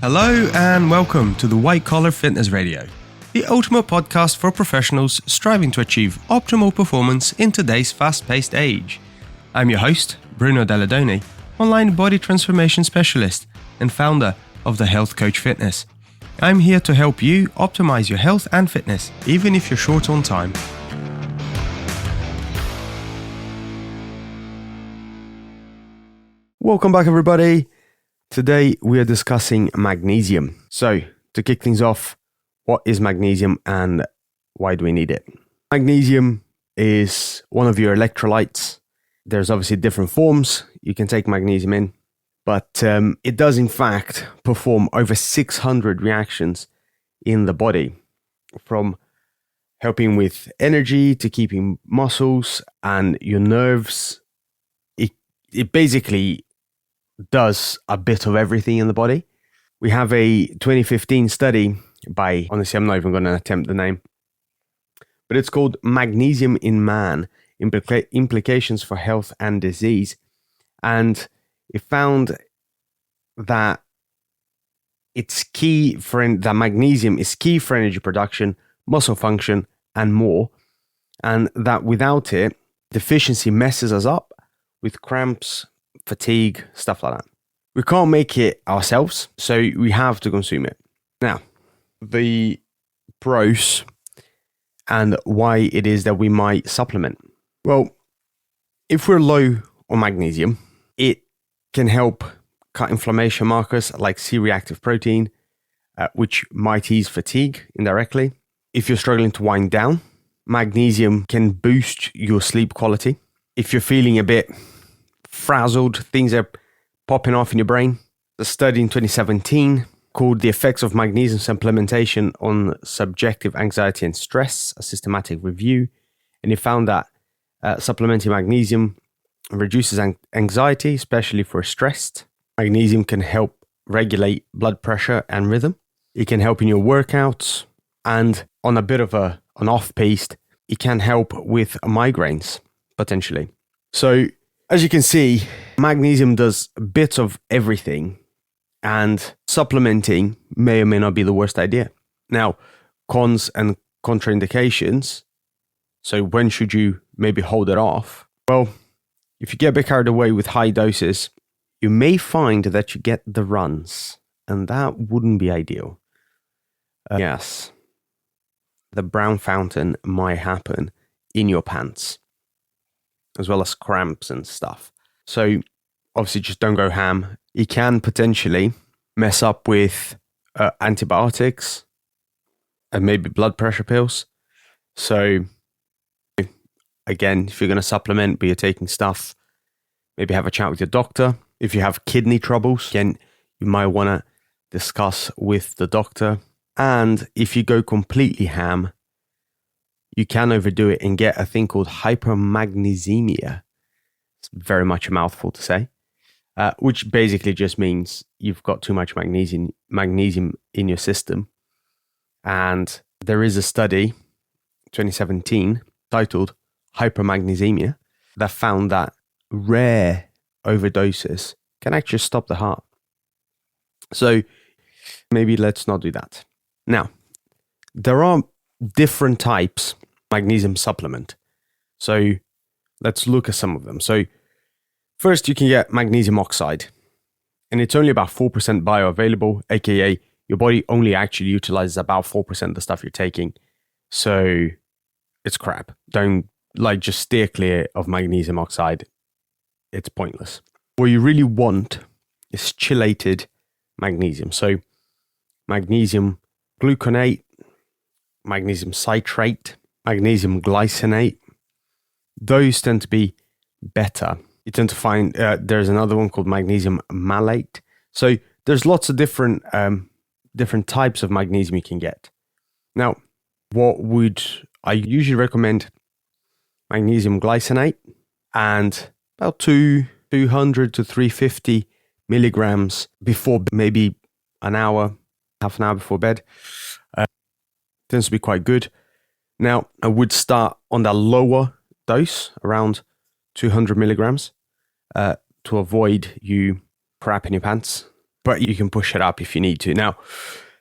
Hello and welcome to the White Collar Fitness Radio, the ultimate podcast for professionals striving to achieve optimal performance in today's fast-paced age. I'm your host, Bruno, online body transformation specialist and founder of the Health Coach Fitness. I'm here to help you optimize your health and fitness, even if you're short on time. Welcome back, everybody. Today we are discussing magnesium. So, to kick things off, what is magnesium and why do we need it? Magnesium is one of your electrolytes. There's obviously different forms you can take magnesium in, but it does in fact perform over 600 reactions in the body, from helping with energy to keeping muscles and your nerves. It basically does a bit of everything in the body. We have a 2015 study by, honestly, I'm not even going to attempt the name, but it's called Magnesium in Man, Implications for Health and Disease. And it found that that magnesium is key for energy production, muscle function, and more. And that without it, deficiency messes us up with cramps, fatigue, stuff like that. We can't make it ourselves, so we have to consume it. Now, the pros and why it is that we might supplement. Well, if we're low on magnesium, it can help cut inflammation markers like C-reactive protein, which might ease fatigue indirectly. If you're struggling to wind down, magnesium can boost your sleep quality. If you're feeling a bit frazzled, things are popping off in your brain. The study in 2017 called The Effects of Magnesium Supplementation on Subjective Anxiety and Stress, a systematic review. And it found that supplementing magnesium reduces anxiety, especially for stressed. Magnesium can help regulate blood pressure and rhythm. It can help in your workouts. And on a bit of an off-piste, it can help with migraines, potentially. So, as you can see, magnesium does bits of everything, and supplementing may or may not be the worst idea. Now, cons and contraindications. So when should you maybe hold it off? Well, if you get a bit carried away with high doses, you may find that you get the runs, and that wouldn't be ideal. Yes, the brown fountain might happen in your pants, as well as cramps and stuff. So obviously just don't go ham. It can potentially mess up with antibiotics and maybe blood pressure pills. So again, if you're going to supplement but you're taking stuff, maybe have a chat with your doctor. If you have kidney troubles, again, you might want to discuss with the doctor. And if you go completely ham, you can overdo it and get a thing called hypermagnesemia. It's very much a mouthful to say, which basically just means you've got too much magnesium in your system. And there is a study, 2017, titled Hypermagnesemia, that found that rare overdoses can actually stop the heart. So maybe let's not do that. Now, there are different types of magnesium supplement. So let's look at some of them. So first, you can get magnesium oxide, and it's only about 4% bioavailable, aka your body only actually utilizes about 4% of the stuff you're taking. So it's crap. Don't just steer clear of magnesium oxide. It's pointless. What you really want is chelated magnesium. So magnesium gluconate, magnesium citrate, magnesium glycinate. Those tend to be better. You tend to find there's another one called magnesium malate. So there's lots of different types of magnesium you can get. Now, I usually recommend magnesium glycinate, and about 200 to 350 milligrams before maybe half an hour before bed. Tends to be quite good. Now, I would start on the lower dose, around 200 milligrams, to avoid you crapping your pants but you can push it up if you need to. Now,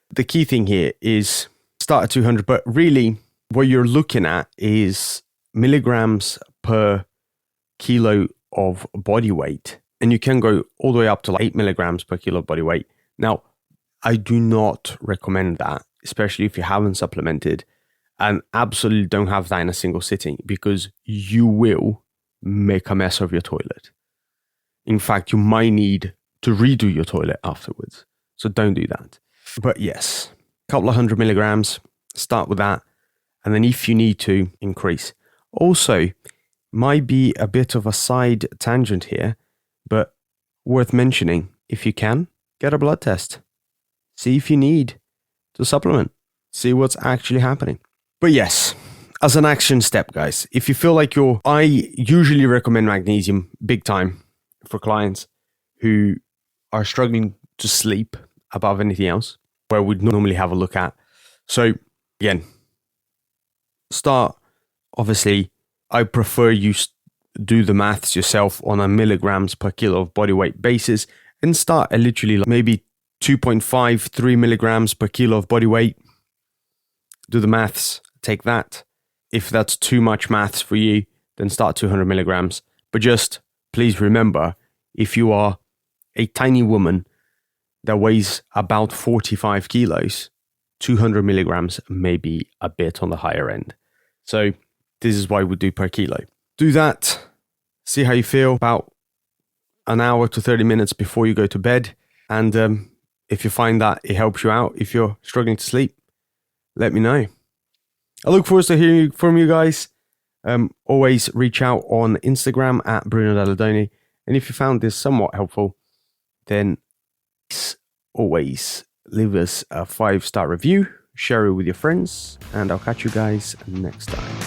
the key thing here is start at 200, but really what you're looking at is milligrams per kilo of body weight. And you can go all the way up to like 8 milligrams per kilo of body weight. Now, I do not recommend that, especially if you haven't supplemented, and absolutely don't have that in a single sitting, because you will make a mess of your toilet. In fact, you might need to redo your toilet afterwards. So don't do that. But yes, a couple of 100 milligrams, start with that. And then if you need to, increase. Also, might be a bit of a side tangent here, but worth mentioning, if you can, get a blood test. See if you need to supplement. See what's actually happening. But yes, as an action step, guys, if you feel like I usually recommend magnesium big time for clients who are struggling to sleep above anything else, where we'd normally have a look at. So again, start, obviously, I prefer you do the maths yourself on a milligrams per kilo of body weight basis and start at literally like maybe 2.5, 3 milligrams per kilo of body weight. Do the maths, take that. If that's too much maths for you, then start 200 milligrams. But just please remember, if you are a tiny woman that weighs about 45 kilos, 200 milligrams may be a bit on the higher end. So this is why we do per kilo. Do that. See how you feel about an hour to 30 minutes before you go to bed. And if you find that it helps you out, if you're struggling to sleep, let me know. I look forward to hearing from you guys. Always reach out on Instagram at Bruno Dalladoni. And if you found this somewhat helpful, then always leave us a 5-star review, share it with your friends, and I'll catch you guys next time.